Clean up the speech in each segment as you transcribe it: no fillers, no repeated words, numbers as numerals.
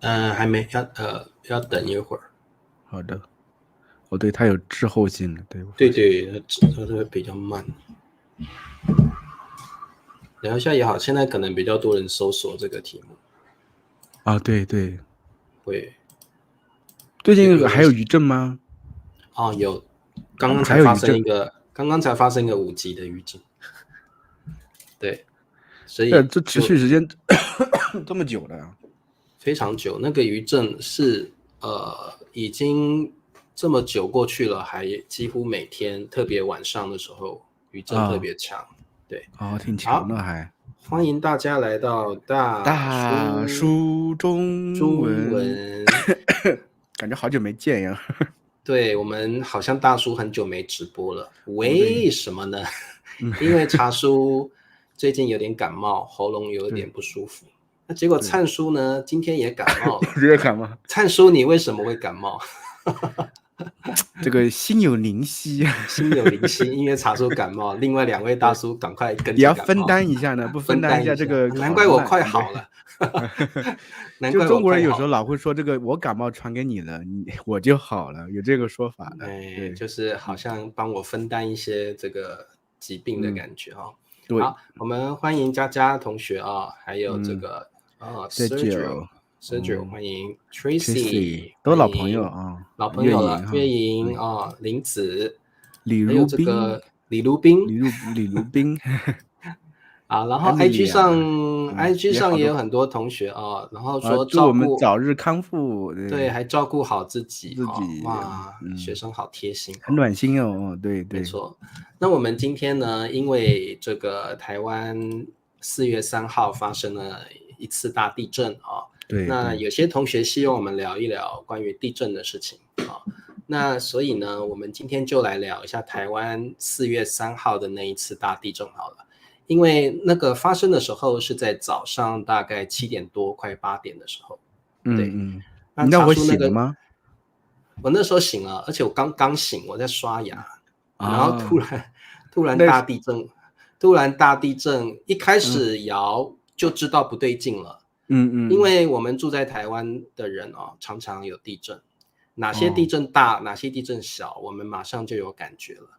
还没，要等一会儿。好的，哦，对，它有滞后性的，对，我发现。对对，它会比较慢。聊一下也好，现在可能比较多人搜索这个题目，啊，对对，会最近有人还有余震吗？有，刚刚才还有余震？发生一个5级的余震，对，所以这持续就时间这么久了啊？非常久。那个余震是已经这么久过去了，还几乎每天，特别晚上的时候余震特啊，别强。对，哦，挺强好，的还。欢迎大家来到大大叔叔中中文，文。感觉好久没见呀。对，我们好像大叔很久没直播了，哦，对，为什么呢？因为茶叔最近有点感冒，喉咙有对点不舒服。那结果对，灿叔呢，今天也感冒了。热感吗？灿叔，你为什么会感冒？这个心有灵犀，心有灵犀，因为茶叔感冒，另外2位大对，叔赶快跟也要分着感冒，担一下呢，不分分担一担一下。下这个难怪我好人慢，对。快好了，难就怪我中国人有时候快好了。老会说这个我感冒传给你了，我就好了，有这个说法的。对，就是好像帮我分担一些这个疾病的嗯，感觉哦。对，好，我们欢迎佳佳同学啊，还有这嗯个，Sergio，Sergio，欢迎 Tracy Tracy，都老朋友欢迎啊，老朋月友了，月莹哈，对，莹啊，林子，李还有如宾，这个李如冰。李如宾啊，然后 ，Emilia，IG 也好多上也有很多同学啊，然后啊，说祝我们照顾，早日康复，对，对还照顾好自己自哈，己，哇，学生好贴心哦。很暖心哦，对对没错，那我们今天呢，因为这个台湾4月3号发生了一次大地震啊，对对，那有些同学希望我们聊一聊关于地震的事情啊，那所以呢，我们今天就来聊一下台湾4月3号的那一次大地震好了，因为那个发生的时候是在早上大概7点多快8点的时候，对，嗯嗯，那你那会查出那个醒了吗？我那时候醒了，而且我刚醒，我在刷牙，然后突啊，然突然那是大地震，突然大地震，一开嗯始摇就知道不对劲了，因嗯为我们住在台湾的人哦，常常有地震，哪些地哦震大，哪些地震小，我们马上就有感觉了。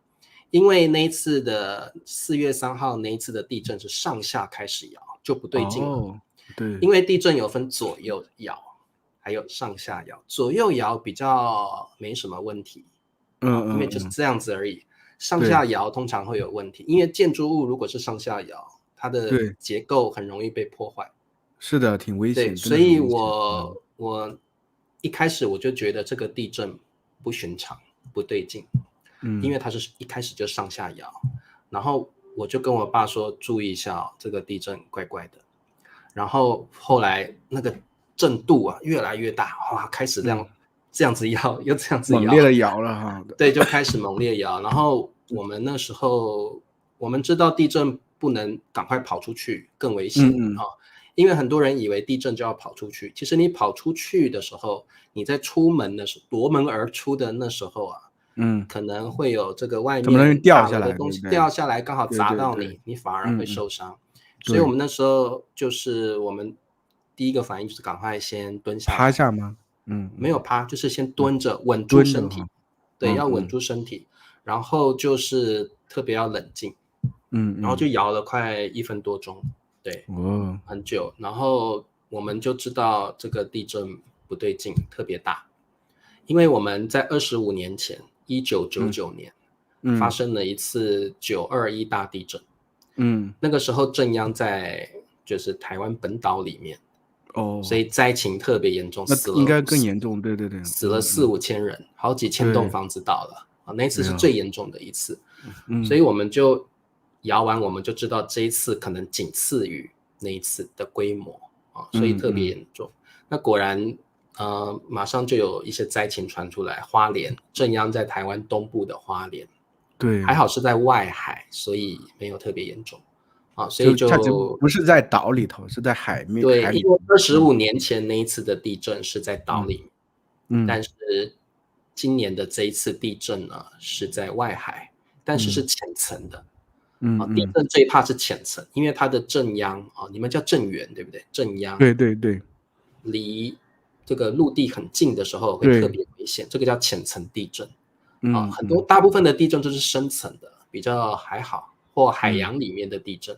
因为那一次的4月3号那一次的地震是上下开始摇，就不对劲了。哦，对，因为地震有分左右摇，还有上下摇，左右摇比较没什么问题啊，因为就是嗯，这样子而已。上对下摇通常会有问题，因为建筑物如果是上下摇，它的对，结构很容易被破坏。是的，挺危对，险，真的所以很危险，我一开始我就觉得这个地震不寻常，不对劲，因为嗯它是一开始就上下摇，然后我就跟我爸说注意一下哦，这个地震怪怪的。然后后来那个震度啊越来越大，哇，开始嗯，这样子摇，又这样子摇，猛烈的摇了哈，对，就开始猛烈摇。然后我们那时候我们知道地震不能赶快跑出去，更危险啊，嗯因为很多人以为地震就要跑出去，其实你跑出去的时候，你在出门的时候，夺门而出的那时候啊，嗯，可能会有这个外怎么容易面大掉下来，楼的东西对不对？掉下来，刚好对对对，砸到你，你反而会嗯，受伤。所以我对，们那时候就是我们第一个反应就是赶快先蹲下来，趴下吗？没有趴，就是先嗯，蹲着稳住蹲着哈，身体，对，要稳嗯住身体，然后就是特别要冷静，然后就嗯，摇了快1分多钟，对，哦，很久，然后我们就知道这个地震不对劲，特别大，因为我们在25年前1999年发嗯生了一次921大地震，嗯，那个时候震央在就是台湾本岛里面，所哦，以灾情特别严重，那应该更严重，对对对，死了4、5千人，好几千栋对房子倒了啊，那次是对啊，最严重的一次，所嗯以我们就摇完，我们就知道这一次可能仅次于那一次的规模啊，所以特别严重。那果然，马上就有一些灾情传出来，花莲震央在台湾东部的花莲，对，还好是在外海，所以没有特别严重啊，所以就它就就不是在岛里头，是在对，海里头，因为25年前那一次的地震是在岛嗯里面，嗯但是今年的这一次地震呢是在外海，但是是嗯浅层的啊。地嗯，震最怕是浅层，因为它的震央啊，你们叫震源对不对？震央对对对，离这个陆地很近的时候会特别危险，这个叫浅层地震。大部分的地震都是深层的，比较还好，或海洋里面的地震，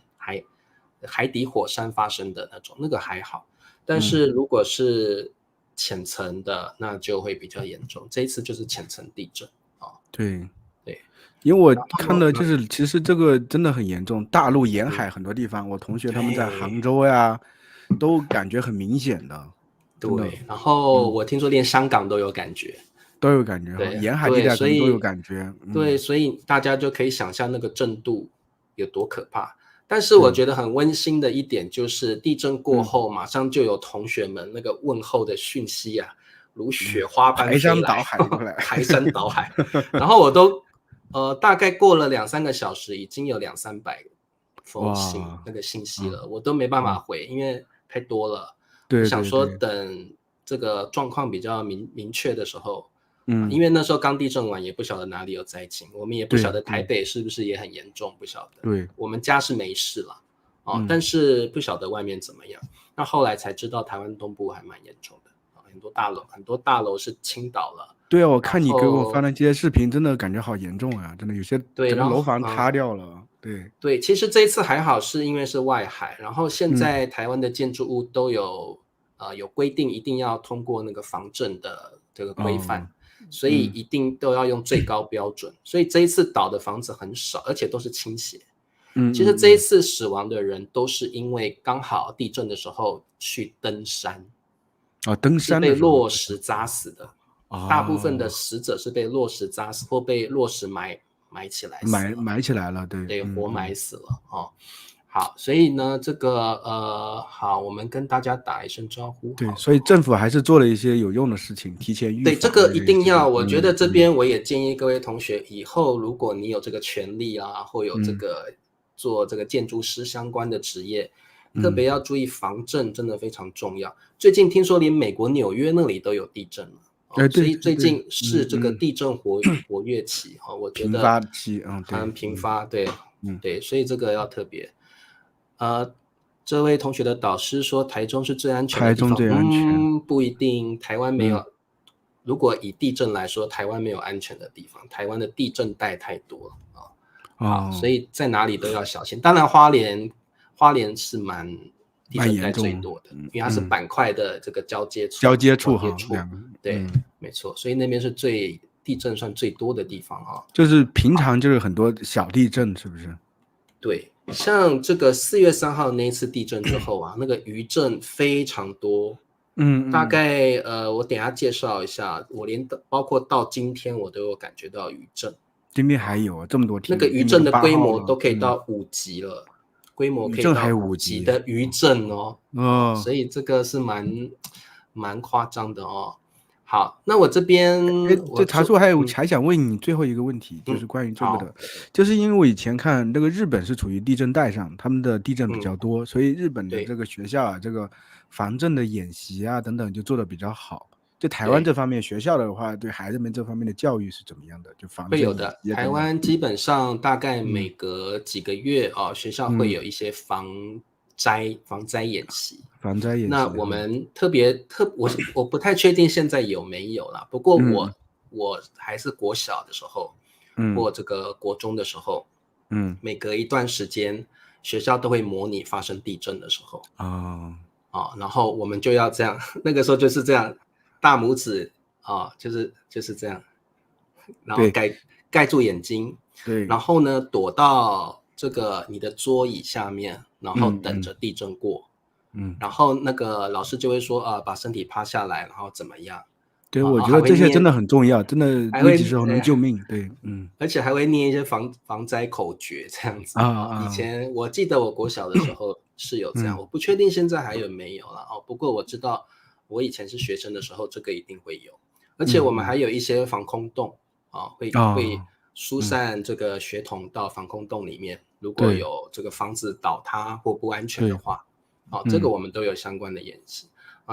海底火山发生的那种，那个还好。但是如果是浅层的，那就会比较严重。这一次就是浅层地震。对，对，因为我看的就是，其实这个真的很严重，大陆沿海很多地方，我同学他们在杭州呀，都感觉很明显的。对，然后我听说连香港都有感觉。都有感觉哈，沿海地带可能都有感觉。对，所以大家就可以想象那个震度有多可怕。但是我觉得很温馨的一点就是，地震过后马上就有同学们那个问候的讯息啊，如雪花般飞来，排山倒海。然后我都大概过了2-3个小时，已经有200-300封信那个信息了，我都没办法回，因为太多了。我想说等这个状况比较明确的时候。因为那时候刚地震完，也不晓得哪里有灾情，我们也不晓得台北是不是也很严重，不晓得。对，我们家是没事了，但是不晓得外面怎么样。那后来才知道台湾东部还蛮严重的，很多大楼是倾倒了。对啊，我看你给我发的这些视频，真的感觉好严重啊！真的有些整个楼房塌掉了。对，其实这一次还好，是因为是外海，然后现在台湾的建筑物都有规定，一定要通过那个防震的这个规范。所以一定都要用最高标准，所以这一次倒的房子很少，而且都是倾斜。其实这一次死亡的人都是因为刚好地震的时候去登山，登山是被落石砸死的。大部分的死者是被落石砸死，或被落石埋起来死了，埋起来了，对，活埋死了。好，所以呢，这个好，我们跟大家打一声招呼。对，所以政府还是做了一些有用的事情，提前预防。对，这个一定要。我觉得这边我也建议各位同学，以后如果你有这个权利啊，或有这个做这个建筑师相关的职业，特别要注意防震，真的非常重要。最近听说连美国纽约那里都有地震了，所以最近是这个地震活跃期，我觉得频发期，很频发，对，对，所以这个要特别。这位同学的导师说台中是最安全的地方。台中最安全，不一定，台湾没有。如果以地震来说，台湾没有安全的地方，台湾的地震带太多了所以在哪里都要小心。当然花莲是地震带最多的，因为它是板块的这个交接处对，没错，所以那边是地震算最多的地方就是平常就是很多小地震，是不是？对，像这个4月3号那一次地震之后那个余震非常多。大概我等一下介绍一下，我包括到今天我都有感觉到余震。今天还有这么多天，那个余震的规模都可以到5级了，规模可以到5级的余震所以这个是蛮夸张的好，那我这边茶树还想问你最后一个问题，就是关于这个的，就是因为我以前看那个日本是处于地震带上，他们的地震比较多，所以日本的这个学校这个防震的演习等等就做得比较好。就台湾这方面学校的话，对孩子们这方面的教育是怎么样的？就防震会有的，台湾基本上大概每隔几个月学校会有一些防灾演习。那我们我不太确定现在有没有啦，不过我还是国小的时候，或这个国中的时候，每隔一段时间学校都会模拟发生地震的时候然后我们就要这样，那个时候就是这样，大拇指就是这样，然后盖住眼睛，对，然后呢躲到这个你的桌椅下面，然后等着地震过。然后那个老师就会说把身体趴下来，然后怎么样？对，我觉得这些真的很重要，真的危急时候能救命。对，而且还会念一些防灾口诀这样子以前我记得我国小的时候是有这样，我不确定现在还有没有了不过我知道我以前是学生的时候，这个一定会有，而且我们还有一些防空洞会疏散这个学童到防空洞里面，如果有这个房子倒塌或不安全的话。这个我们都有相关的演习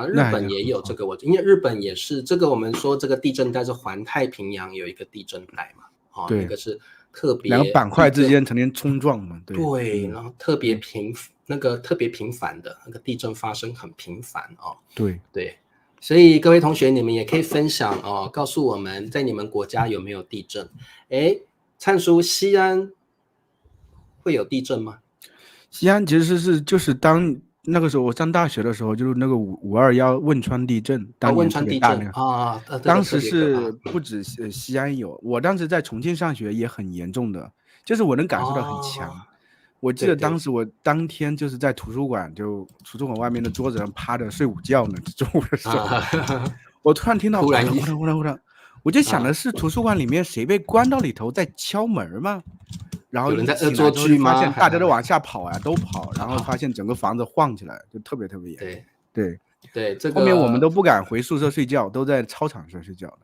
日本也有这个，因为日本也是这个，我们说这个地震带是环太平洋有一个地震带嘛，那个是特别两个板块之间曾经冲撞嘛，对，然后特别频繁的那个地震发生很频繁对，所以各位同学，你们也可以分享哦，告诉我们在你们国家有没有地震？哎，灿叔，西安会有地震吗？西安其实就是当那个时候我上大学的时候，就是那个5.2汶川地震，当汶年特川地震别大那个，啊，这个当时特别可怕。是不止西安有，我当时在重庆上学也很严重的，就是我能感受到很强。哦，我记对对，得当时我当天就是在图书馆，就图书馆外面的桌子上趴着睡午觉呢，中午的时候，啊，我突然听到哗啦突然一哗啦哗啦哗啦，我就想的啊，是图书馆里面谁被关到里头在敲门吗？然后一有人在恶起来之后就作剧吗？发现大家都往下跑啊，都跑，然后发现整个房子晃起来，就特别特别严重。对对，对，这后面我们个都不敢回宿舍睡觉，都在操场上睡觉的。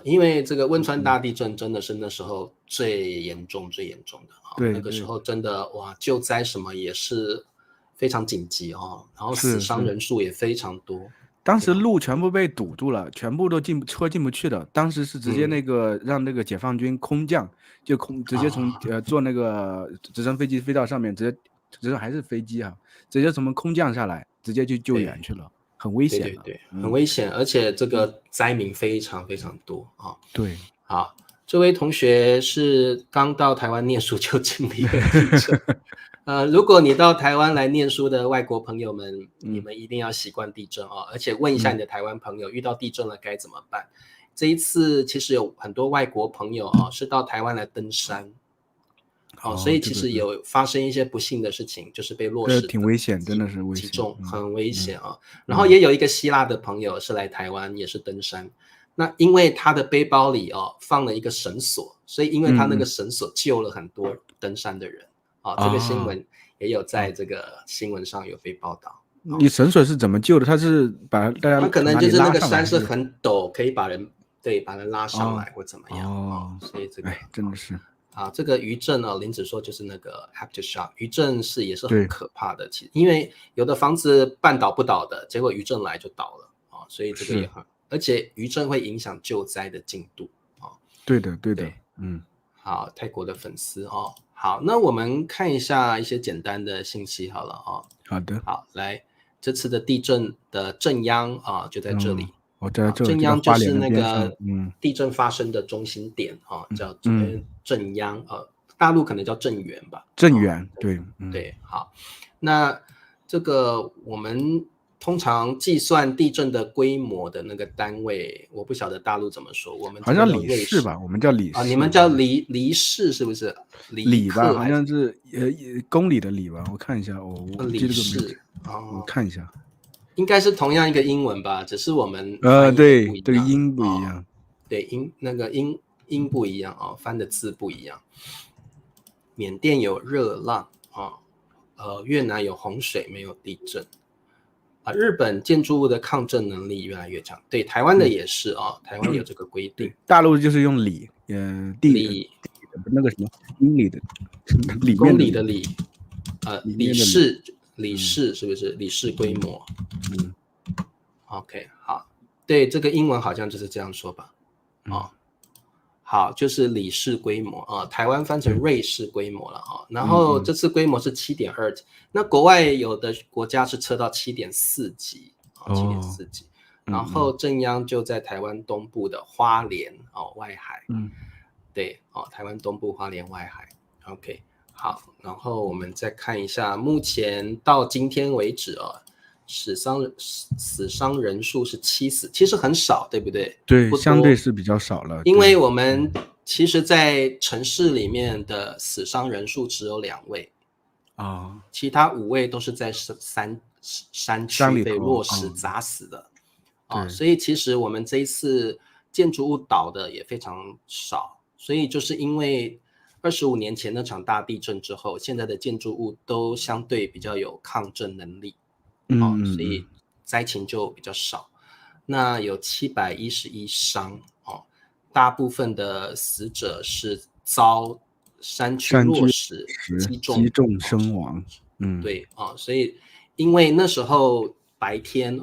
因为这个汶川大地震真的是那时候最严重、最严重的啊，那对对，个时候真的哇，救灾什么也是非常紧急哦，然后死伤是是。人数也非常多，当时非常多。路全部被堵住了，全部都车进不去的。当时是直接嗯那个让那个解放军空降，就直接从啊，坐那个直升飞机飞到上面，直接还是飞机啊，直接从空降下来，直接去救对援去了，很危险的。对对对，很危险，而且这个灾民非常非常多啊。对，好，这位同学是刚到台湾念书就经历了地震。如果你到台湾来念书的外国朋友们，你嗯们一定要习惯地震哦，而且问一下嗯你的台湾朋友，遇到地震了该怎么办？这一次其实有很多外国朋友哦，是到台湾来登山哦，所以这个是其实有发生一些不幸的事情，就是被落石的挺危险，真的是危险。击中，很危险啊。然后嗯也有一个希腊的朋友是来台湾，也是登山。那因为他的背包里哦放了一个绳索，所以因为他那个绳索救了很多登山的人啊。这个新闻也有在这个新闻上有被报道。你绳索是怎么救的？他是把大家他可能从哪里就是那拉上来？个山是很陡，可以把人拉上来或怎么样哦，所以这个真的是这个余震呢，林子说就是那个 aftershock，余震也是很对可怕的。其实因为有的房子半倒不倒的，结果余震来就倒了所以这个也很，而且余震会影响救灾的进度对的，对，好，泰国的粉丝好，那我们看一下一些简单的信息好了好的，好，来，这次的地震的震央就在这里。我在这震央就是那个嗯地震发生的中心点叫震央大陆可能叫震源吧。震源，对，对，好，那这个我们通常计算地震的规模的那个单位，我不晓得大陆怎么说，我们好像里氏吧，我们叫里氏你们叫里氏是不是？里吧，好像是公里的里吧，我看一下，我记得氏我看一下。应该是同样一个英文吧，只是我们对，这个音不一样，对，那个音不一样翻的字不一样。缅甸有热浪越南有洪水，没有地震日本建筑物的抗震能力越来越强，对，台湾的也是台湾有这个规定。大陆就是用里，地那个什么英里的，公里的里，里氏是不是里氏规模？OK， 好，对，这个英文好像就是这样说吧？好，就是里氏规模台湾翻成瑞士规模了然后这次规模是7.2级，那国外有的国家是测到7.4级，7.4级，然后震央就在台湾东部的花莲外海，对台湾东部花莲外海 ，OK。好，然后我们再看一下，目前到今天为止死伤人数是7死，其实很少，对不对？对，相对是比较少了。因为我们其实在城市里面的死伤人数只有2位其他5位都是在山区被落石砸死的所以其实我们这一次建筑物倒的也非常少，所以就是因为25年前那场大地震之后，现在的建筑物都相对比较有抗震能力所以灾情就比较少。那有711伤大部分的死者是遭山区落石击中身亡对所以因为那时候白天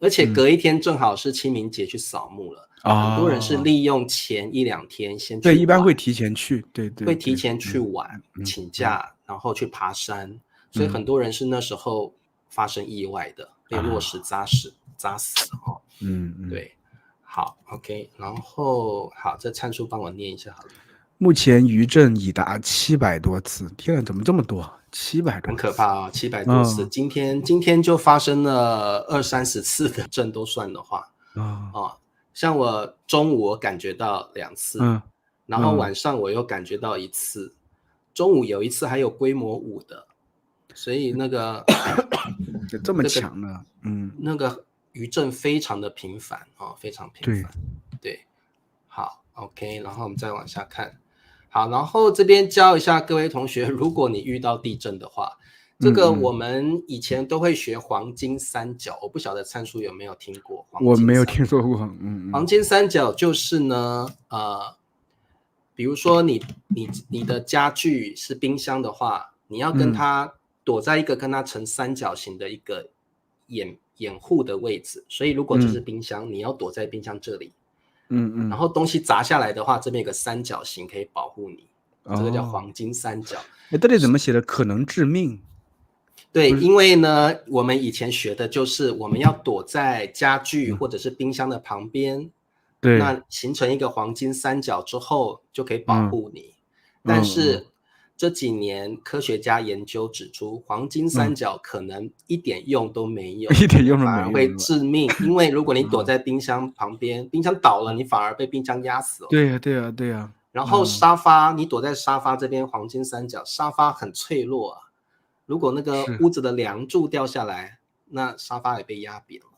而且隔一天正好是清明节去扫墓了很多人是利用前1-2天先去对，一般会提前去，对，会提前去玩请假然后去爬山所以很多人是那时候发生意外的被落石扎死哦。对，好 ，OK， 然后好，这参数帮我念一下好了。目前余震已达700多次，天啊，怎么这么多？700多次，很可怕啊，700多次。今天就发生了20-30次的震都算的话，像我中午我感觉到2次，然后晚上我又感觉到1次，中午有一次还有规模5的，所以那个这么强呢？那个余震非常的频繁非常频繁。对，好 ，OK， 然后我们再往下看。好，然后这边教一下各位同学，如果你遇到地震的话，这个我们以前都会学黄金三角，我不晓得参数有没有听过。我没有听说过。黄金三角就是呢，比如说你的家具是冰箱的话，你要跟它躲在一个跟它成三角形的一个掩护的位置，所以如果这是冰箱，你要躲在冰箱这里。然后东西砸下来的话，这边有个三角形可以保护你，这个叫黄金三角。这里怎么写的？可能致命？对，因为呢，我们以前学的就是我们要躲在家具或者是冰箱的旁边，那形成一个黄金三角之后就可以保护你。但是这几年科学家研究指出，黄金三角可能一点用都没有，一点用都没有，反而会致命。因为如果你躲在冰箱旁边，冰箱倒了，你反而被冰箱压死了。对啊。然后沙发，你躲在沙发这边黄金三角，沙发很脆弱啊。如果那个屋子的梁柱掉下来，那沙发也被压扁了。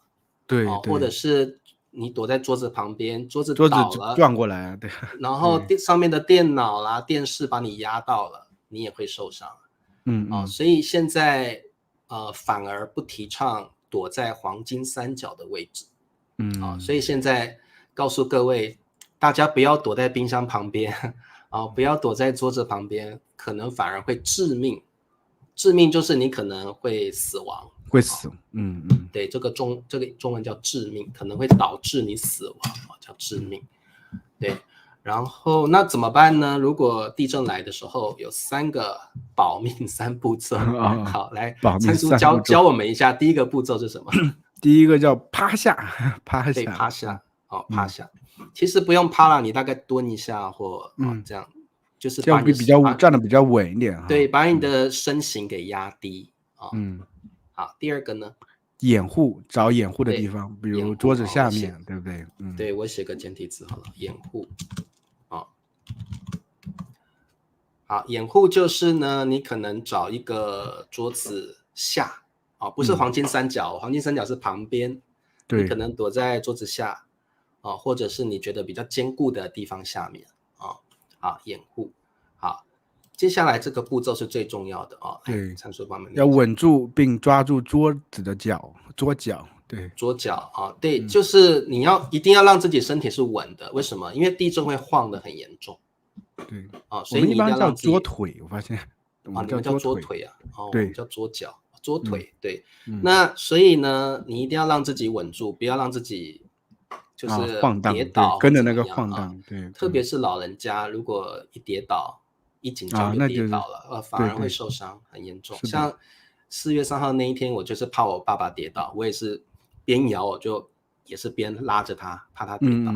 对，或者是你躲在桌子旁边，桌子倒了转过来，对，然后上面的电脑啦、电视把你压到了，你也会受伤。所以现在反而不提倡躲在黄金三角的位置。所以现在告诉各位，大家不要躲在冰箱旁边不要躲在桌子旁边，可能反而会致命。致命就是你可能会死亡，会死。对，这个中文叫致命，可能会导致你死亡叫致命。对，然后那怎么办呢？如果地震来的时候，有3个保命3步骤。好，来，参数教我们一下，第一个步骤是什么？第一个叫趴下。对，趴下。趴下。其实不用趴了，你大概蹲一下或这样。就是这样站得比较稳一点。对，把你的身形给压低。好，第二个呢？找掩护的地方，比如桌子下面，对不对？对，我写个简体字好了，掩护。好，掩护就是呢，你可能找一个桌子下，不是黄金三角，黄金三角是旁边，你可能躲在桌子下，或者是你觉得比较坚固的地方下面。好，掩护。好，接下来这个步骤是最重要的对，参数帮我们要稳住并抓住桌子的桌角。对，桌角对，就是你一定要让自己身体是稳的。为什么？因为地震会晃得很严重。对，所以你一定要让自己叫桌腿，我发现你们叫桌腿啊，我们叫桌脚、桌腿。对，那所以呢，你一定要让自己稳住，不要让自己就是跌倒，跟着那个晃荡。对，特别是老人家，如果一跌倒，一紧张就跌倒了，反而会受伤，很严重。像4月3号那一天，我就是怕我爸爸跌倒，我也是边摇我就也是边拉着他，怕他跌倒。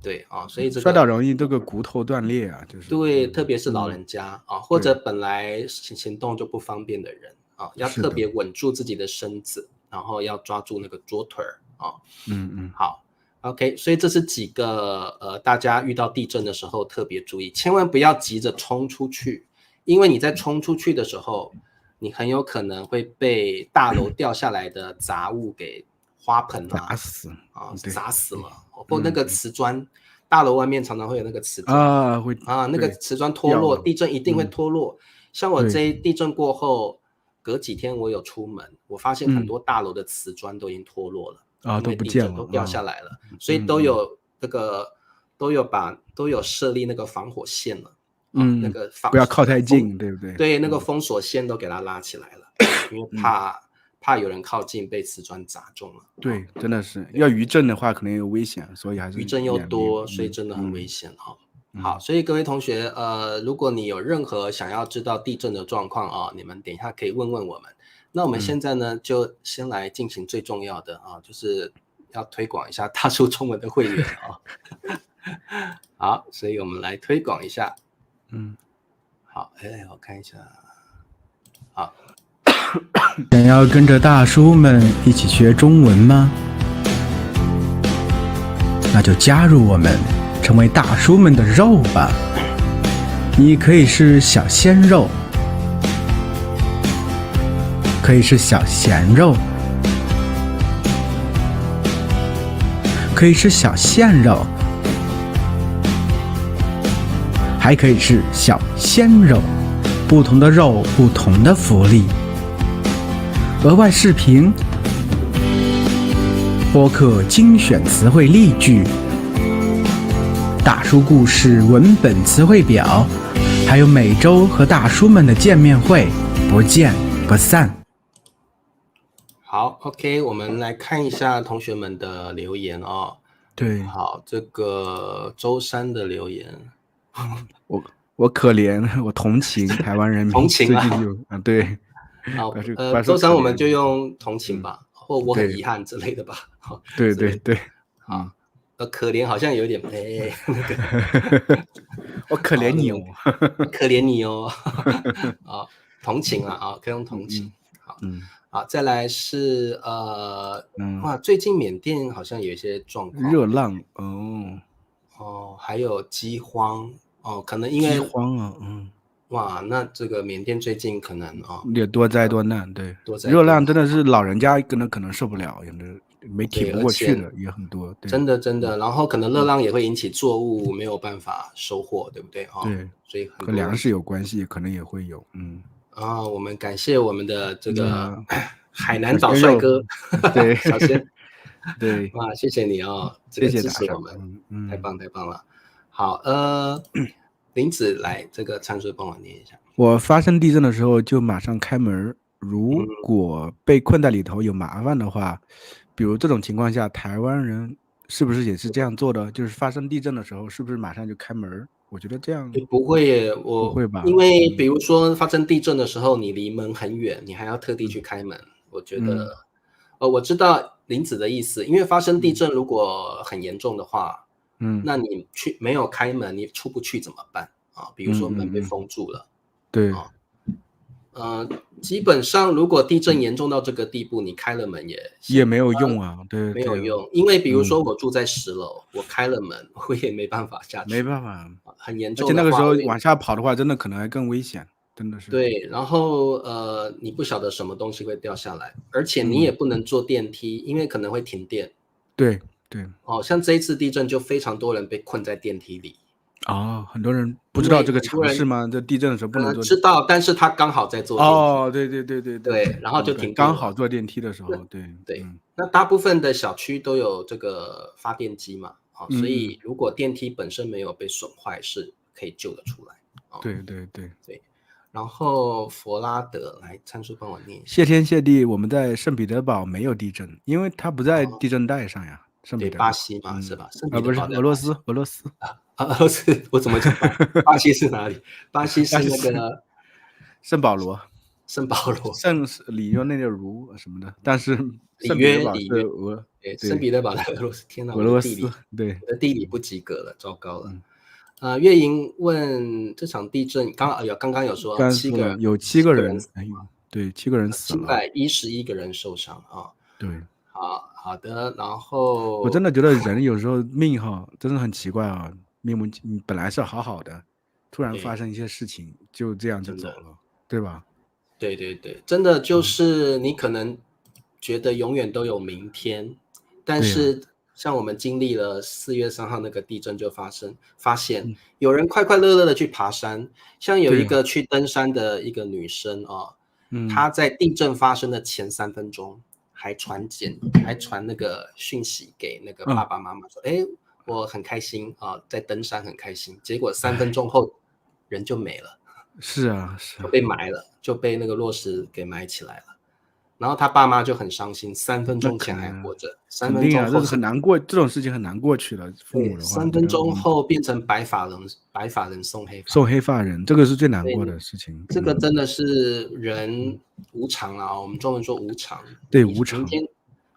对所以这个摔倒容易这个骨头断裂啊，就是对，特别是老人家或者本来行动就不方便的人要特别稳住自己的身子，然后要抓住那个桌腿好 ，OK， 所以这是几个大家遇到地震的时候特别注意，千万不要急着冲出去，因为你在冲出去的时候，你很有可能会被大楼掉下来的杂物给花盆砸死砸死了，或那个瓷砖，大楼外面常常会有那个瓷砖那个瓷砖脱落，地震一定会脱落。像我这地震过后，隔几天我有出门，我发现很多大楼的瓷砖都已经脱落了都不见了，都掉下来了，所以都有设立那个防火线了。那个不要靠太近，对不对？对，那个封锁线都给它拉起来了，因为怕有人靠近被瓷砖砸中了。对，真的是要余震的话可能有危险，所以还是余震又多，所以真的很危险好，所以各位同学如果你有任何想要知道地震的状况你们等一下可以问我们。那我们现在呢，就先来进行最重要的啊，就是要推广一下大叔中文的会员啊。好，所以我们来推广一下。好，我看一下。好，想要跟着大叔们一起学中文吗？那就加入我们，成为大叔们的肉吧。你可以是小鲜肉，可以是小咸肉，可以是小鲜肉，还可以是小鲜肉。不同的肉，不同的福利。额外视频、播客精选词汇例句、大叔故事文本词汇表，还有每周和大叔们的见面会，不见不散。好 ，OK， 我们来看一下同学们的留言哦。对，好，这个周三的留言，我可怜，我同情台湾人民。同情啊，对。好，周三我们就用同情吧，或我很遗憾之类的吧。对对对，好，可怜好像有点那个，我可怜你哦，可怜你哦。啊，同情啊，可以用同情。好，再来是哇，最近缅甸好像有一些状况，热浪还有饥荒可能因为饥荒啊，哇，那这个缅甸最近可能也多灾多难，对，多灾热浪真的是老人家可能受不了，有的没挺不过去的也很多，对，真的，然后可能热浪也会引起作物没有办法收获，对不对对，所以和粮食有关系，可能也会有，我们感谢我们的这个海南岛帅哥，对，小仙，对，哇，谢谢你这个支持我们，太棒了。好，林子来这个参数帮我念一下。我发生地震的时候就马上开门，如果被困在里头有麻烦的话，比如这种情况下，台湾人是不是也是这样做的？就是发生地震的时候，是不是马上就开门？我觉得这样不会耶，不会吧？因为比如说发生地震的时候，你离门很远，你还要特地去开门。我觉得，我知道林子的意思，因为发生地震如果很严重的话，那你没有开门，你出不去怎么办啊？比如说门被封住了，对，基本上如果地震严重到这个地步，你开了门也没有用啊，对，没有用，因为比如说我住在10楼，我开了门，我也没办法下去，没办法，很严重的话，而且那个时候往下跑的话，真的可能还更危险，真的是。对，然后你不晓得什么东西会掉下来，而且你也不能坐电梯，因为可能会停电。对，像这一次地震就非常多人被困在电梯里。很多人不知道这个常识吗？这地震的时候不能坐。知道，但是他刚好在坐电梯。对，然后就停电了。刚好坐电梯的时候，对。那大部分的小区都有这个发电机嘛，所以如果电梯本身没有被损坏，是可以救得出来。对。然后佛拉德来参数帮我念一下。谢天谢地，我们在圣彼得堡没有地震，因为它不在地震带上呀。对，巴西嘛，是吧？不是俄罗斯。俄罗斯，我怎么讲？巴西是哪里？巴西是那个圣保罗，圣里约内卢什么的，但是里约对，圣彼得堡的俄罗斯。天哪，俄罗斯，对，我的地理不及格了，糟糕了。月莹问这场地震，刚刚有说有7个人，对，7个人死了，711个人受伤对。好的，然后我真的觉得人有时候命真的很奇怪命你本来是好好的，突然发生一些事情，就这样就走了，对吧？对，真的就是你可能觉得永远都有明天，但是像我们经历了4月3号那个地震就发现有人快快乐乐的去爬山，像有一个去登山的一个女生她在地震发生的前3分钟还传那个讯息给那个爸爸妈妈说，我很开心在登山很开心，结果3分钟后人就没了。是啊，就被埋了，就被那个落石给埋起来了。然后他爸妈就很伤心，3分钟前还活着，3分肯定啊，这钟后是很难过，这种事情很难过去的。父母对，的话， 3分钟后变成白发人，白发人送黑发，送黑发人，这个是最难过的事情。这个真的是人无常啊，我们中文说无常，对，无常。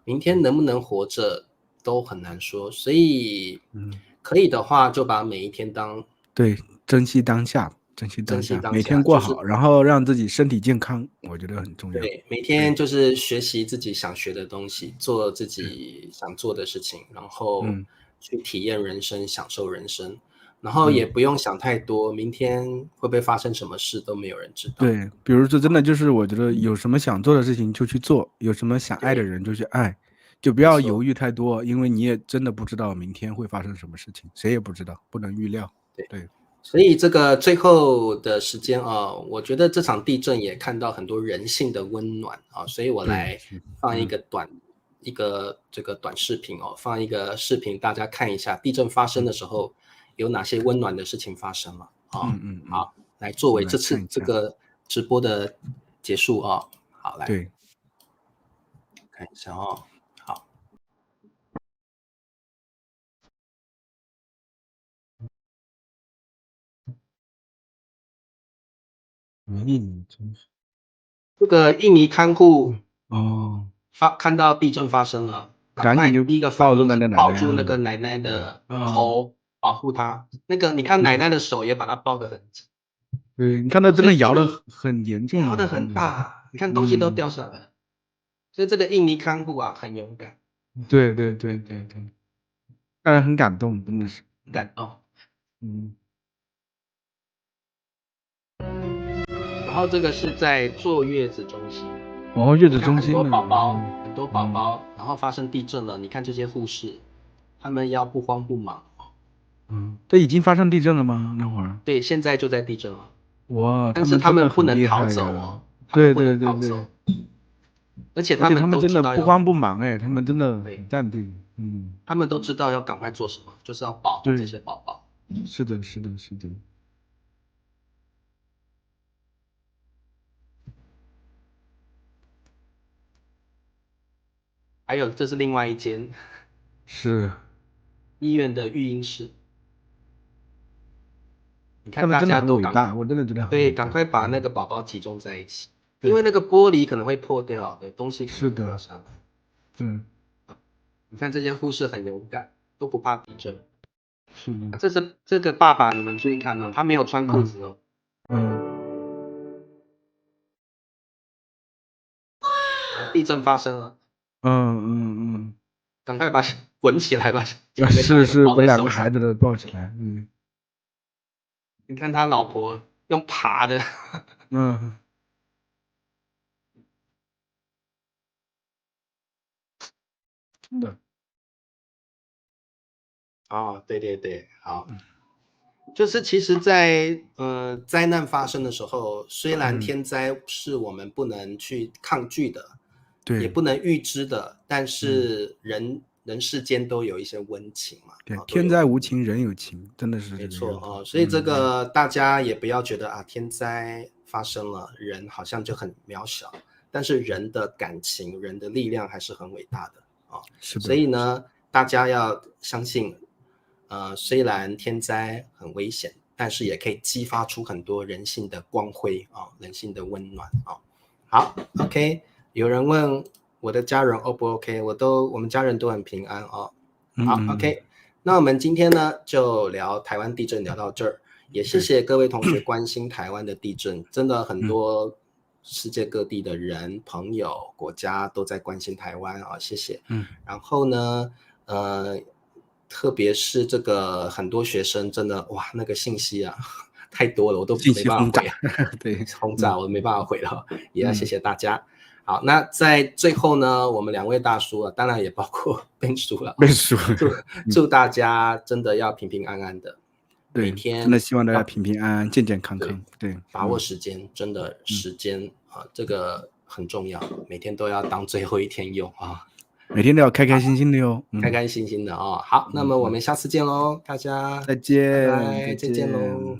明天能不能活着都很难说，所以可以的话就把每一天对，珍惜当下，每天过好，然后让自己身体健康，我觉得很重要。对，每天就是学习自己想学的东西，做自己想做的事情，然后去体验人生，享受人生，然后也不用想太多，明天会不会发生什么事都没有人知道。对，比如说真的就是我觉得有什么想做的事情就去做，有什么想爱的人就去爱，就不要犹豫太多，因为你也真的不知道明天会发生什么事情，谁也不知道，不能预料。对，所以这个最后的时间啊，我觉得这场地震也看到很多人性的温暖啊，所以我来放一个这个短视频哦，放一个视频大家看一下，地震发生的时候有哪些温暖的事情发生了啊？好，来作为这次这个直播的结束啊。好，来，对，看一下哦。好，这个印尼看护看到地震发生了，赶紧就第一个抱住那个奶奶的头，保护她。那个你看奶奶的手也把她抱得很紧。对，你看她真的摇得很严重，摇得很大，你看东西都掉下来。所以这个印尼看护啊很勇敢。对，让人很感动，真的是很感动。然后这个是在坐月子中心。月子中心很多宝宝，然后发生地震了，你看这些护士，他们要不慌不忙。这已经发生地震了吗？那会儿？对，现在就在地震了。哇！但是他们不能逃走哦。对。而且他们真的不慌不忙哎，他们真的很淡定。他们都知道要赶快做什么，就是要保护这些宝宝。是的。还有，这是另外一间，是医院的育婴室。你看大家都伟大，我真的觉得对，赶快把那个宝宝集中在一起，因为那个玻璃可能会破掉的东西。是的。你看这些护士很勇敢，都不怕地震。是的。这个爸爸，你们注意看哦，他没有穿裤子哦。地震发生了。赶快把滚起来吧。是，把2个孩子都抱起来。你看他老婆用爬的。真的。对，好。就是其实在灾难发生的时候，虽然天灾是我们不能去抗拒的，也不能预知的，但是人世间都有一些温情嘛。对，天灾无情人有情，真的是没错。所以这个大家也不要觉得天灾发生了，人好像就很渺小，但是人的感情、人的力量还是很伟大的啊。所以呢，大家要相信。虽然天灾很危险，但是也可以激发出很多人性的光辉啊，人性的温暖啊。好 ，OK， 有人问我的家人 O 不 OK？ 我们家人都很平安啊。好 ，OK， 那我们今天呢就聊台湾地震聊到这儿，也谢谢各位同学关心台湾的地震，真的很多世界各地的人、朋友、国家都在关心台湾啊，谢谢。然后呢，特别是这个很多学生真的哇，那个信息啊太多了，我都没办法回。对，轰炸我都没办法回了，也要谢谢大家。好，那在最后呢，我们2位大叔啊，当然也包括Ben叔了，祝大家真的要平平安安的，每天真的希望大家平平安安、健健康康。对，把握时间，真的时间这个很重要，每天都要当最后一天用啊。每天都要开开心心的哟，开开心心的哦。好，那么我们下次见喽，大家再见，再见喽。